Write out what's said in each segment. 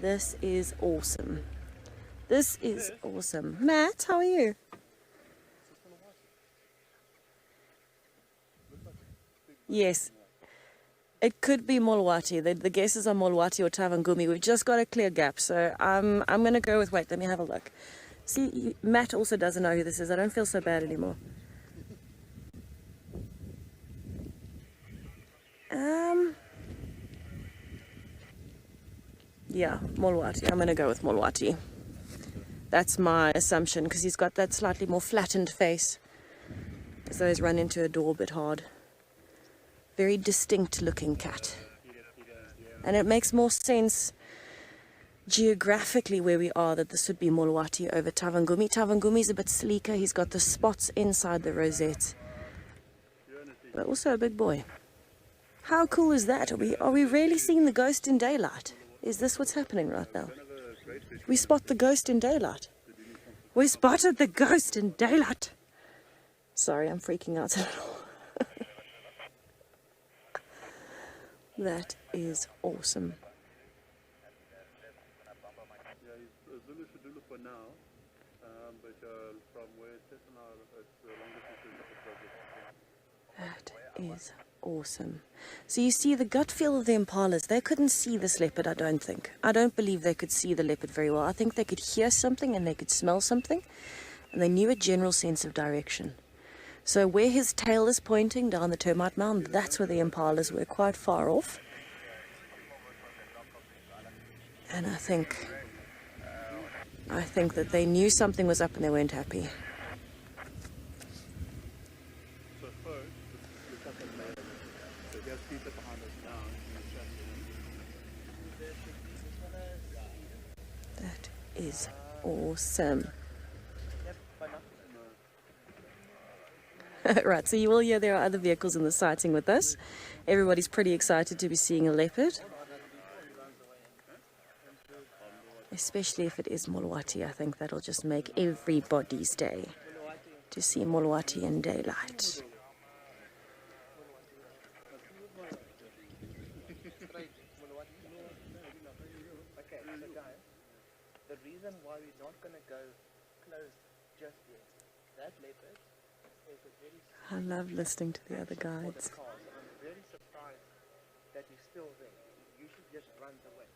This is awesome. This is awesome. Matt, how are you? Yes. It could be Molwati. The guesses are Molwati or Tavangumi. We've just got a clear gap. So I'm going to go with, wait, let me have a look. See, Matt also doesn't know who this is. I don't feel so bad anymore. Yeah, Molwati. I'm going to go with Molwati. That's my assumption, because he's got that slightly more flattened face, as though he's run into a door a bit hard. Very distinct looking cat. And it makes more sense geographically where we are that this would be Molwati over Tavangumi. Tavangumi's a bit sleeker. He's got the spots inside the rosette. But also a big boy. How cool is that? Are we really seeing the ghost in daylight? Is this what's happening right now? We spot the ghost in daylight. We spotted the ghost in daylight. Sorry, I'm freaking out a little. That is awesome. That is awesome. So you see the gut feel of the impalas. They couldn't see this leopard, I don't think. I don't believe they could see the leopard very well. I think they could hear something and they could smell something. And they knew a general sense of direction. So where his tail is pointing down the termite mound, that's where the impalas were, quite far off. And I think that they knew something was up and they weren't happy. That is awesome. Right, so you will hear there are other vehicles in the sighting with us. Everybody's pretty excited to be seeing a leopard. Especially if it is Molwati. I think that'll just make everybody's day to see Molwati in daylight. The reason why we're not going to go close just yet, that leopard is a very... I love listening to the other guides. I'm very surprised that you're still there. You should just run away.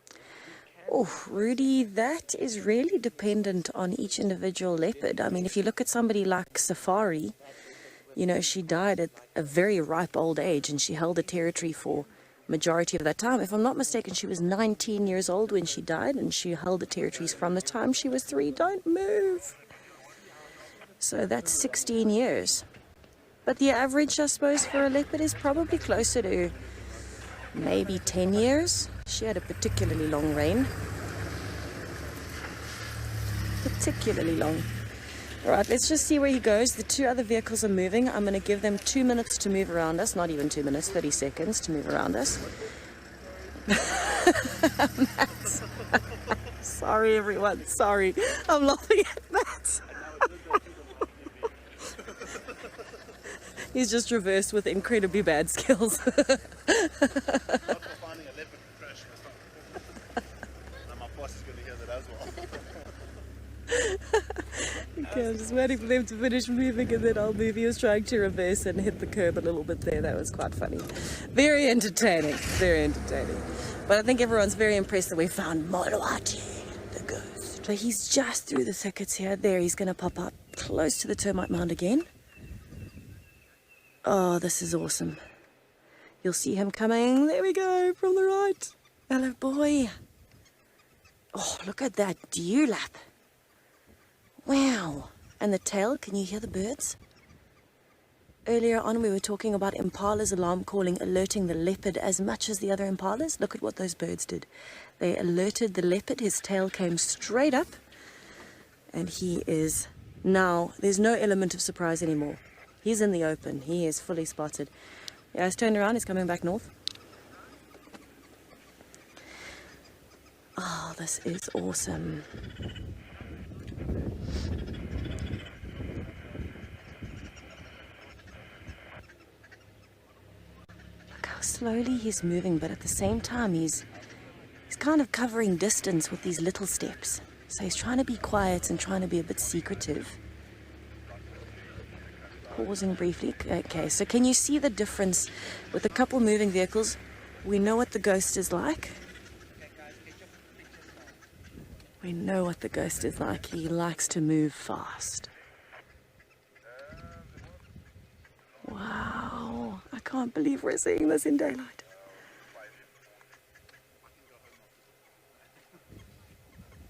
Oh, Rudy, that is really dependent on each individual leopard. I mean, if you look at somebody like Safari, you know, she died at a very ripe old age and she held the territory for majority of that time. If I'm not mistaken, she was 19 years old when she died, and she held the territories from the time she was 3. Don't move. So that's 16 years. But the average, I suppose, for a leopard is probably closer to maybe 10 years. She had a particularly long reign. Particularly long. All right, let's just see where he goes. The 2 other vehicles are moving. I'm going to give them 2 minutes to move around us. Not even 2 minutes, 30 seconds to move around us. Sorry, everyone. Sorry. I'm laughing at that. He's just reversed with incredibly bad skills. Okay, I'm just waiting for them to finish moving and then I'll move. He was trying to reverse and hit the curb a little bit there. That was quite funny. Very entertaining. Very entertaining. But I think everyone's very impressed that we found Molwati, the ghost. So he's just through the thickets here. There, he's going to pop up close to the termite mound again. Oh, this is awesome. You'll see him coming. There we go, from the right. Hello, boy. Oh, look at that dewlap. Wow. And the tail, can you hear the birds? Earlier on we were talking about impala's alarm calling alerting the leopard as much as the other impalas. Look at what those birds did. They alerted the leopard, his tail came straight up, and he is now, there's no element of surprise anymore. He's in the open, he is fully spotted. Yeah, he's turned around, he's coming back north. Oh, this is awesome. Look how slowly he's moving, but at the same time he's kind of covering distance with these little steps. So he's trying to be quiet and trying to be a bit secretive. Pausing briefly. Okay, so can you see the difference with a couple moving vehicles? We know what the ghost is like. We know what the ghost is like. He likes to move fast. Wow, I can't believe we're seeing this in daylight.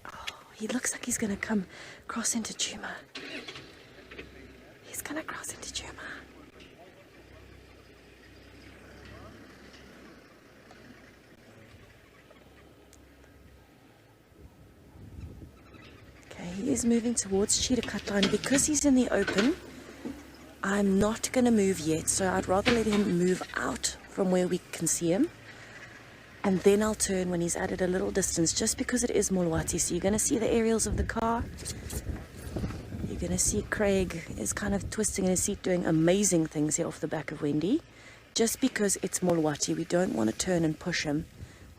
Oh, he looks like he's going to come cross into Juma. He's going to cross into Juma. Okay, he is moving towards Cheetah Cut Line. Because he's in the open, I'm not going to move yet, so I'd rather let him move out from where we can see him. And then I'll turn when he's added a little distance, just because it is Molwati. So you're going to see the aerials of the car. You're going to see Craig is kind of twisting in his seat, doing amazing things here off the back of Wendy. Just because it's Molwati, we don't want to turn and push him.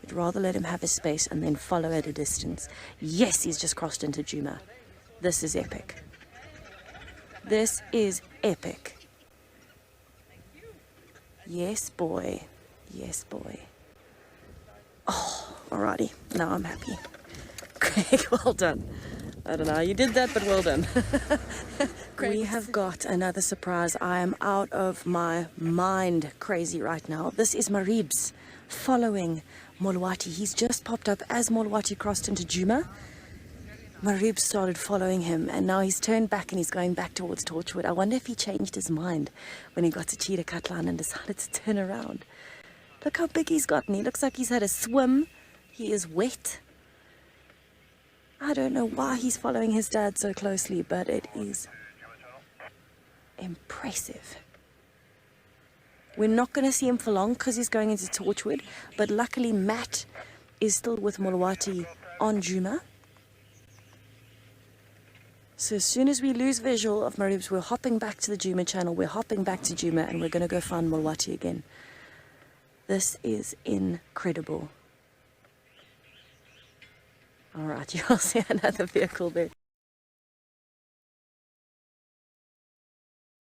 We'd rather let him have his space and then follow at a distance. Yes, he's just crossed into Juma. This is epic. This is epic. Yes, boy. Yes, boy. Oh, alrighty. Now I'm happy. Craig, well done. I don't know how you did that, but well done. We have got another surprise. I am out of my mind crazy right now. This is Maribye following Molwati. He's just popped up as Molwati crossed into Juma. Maribye started following him, and now he's turned back and he's going back towards Torchwood. I wonder if he changed his mind when he got to Cheetah Cut Line and decided to turn around. Look how big he's gotten. He looks like he's had a swim. He is wet. I don't know why he's following his dad so closely, but it is impressive. We're not going to see him for long because he's going into Torchwood, but luckily Matt is still with Molwati on Juma. So as soon as we lose visual of Maribye, we're hopping back to the Juma channel, we're hopping back to Juma, and we're going to go find Molwati again. This is incredible. All right, you'll see another vehicle there.